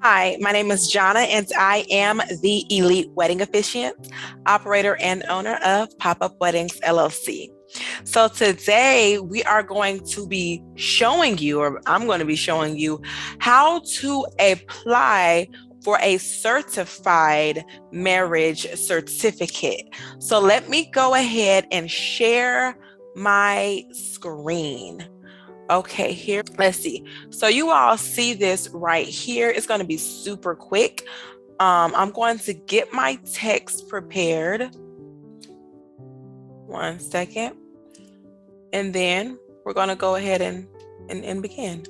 Hi, my name is Jonna, and I am the Elite Wedding Officiant, operator and owner of Pop Up Weddings LLC. So today we are going to be showing you, or I'm going to be showing you, how to apply for a certified marriage certificate. So let me go ahead and share my screen. Okay, here, let's see. So you all see this right here. It's going to be super quick. I'm going to get my text prepared. One second. And then we're going to go ahead and begin.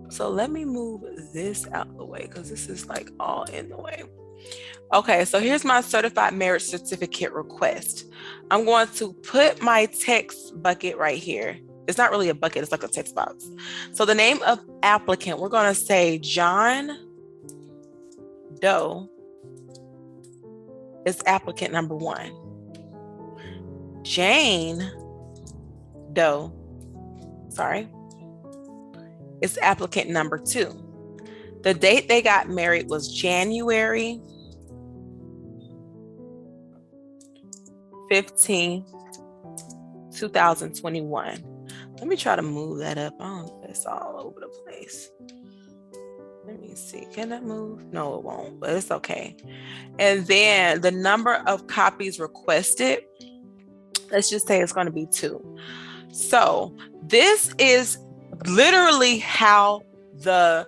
So let me move this out of the way because this is like all in the way. Okay, so here's my certified marriage certificate request. I'm going to put my text bucket right here. It's not really a bucket, it's like a text box. So the name of applicant, we're going to say John Doe is applicant number 1. Jane Doe, is applicant number 2. The date they got married was January 15, 2021. Let me try to move that up. Oh, it's all over the place. Let me see. Can that move? No, it won't, but it's okay. And then the number of copies requested, let's just say it's going to be 2. So this is literally how the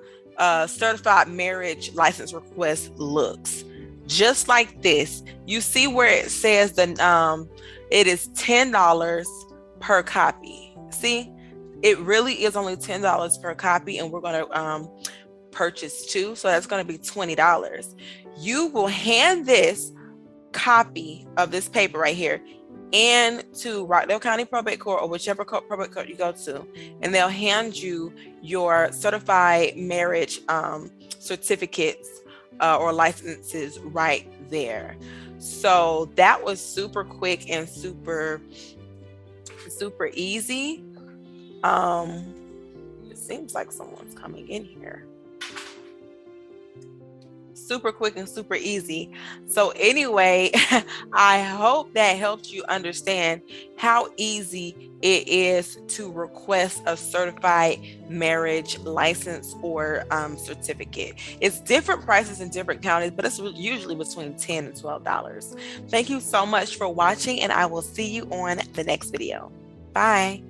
certified marriage license request looks. Just like this. You see where it says it is $10 per copy. See, it really is only $10 per copy, and we're going to purchase 2, so that's going to be $20. You will hand this copy of this paper right here and to Rockdale County Probate Court or whichever probate court you go to, and they'll hand you your certified marriage certificates or licenses right there. So that was super quick and super easy. It seems like someone's coming in here. Super quick and super easy. So anyway, I hope that helped you understand how easy it is to request a certified marriage license or certificate. It's different prices in different counties, but it's usually between $10 and $12. Thank you so much for watching, and I will see you on the next video. Bye.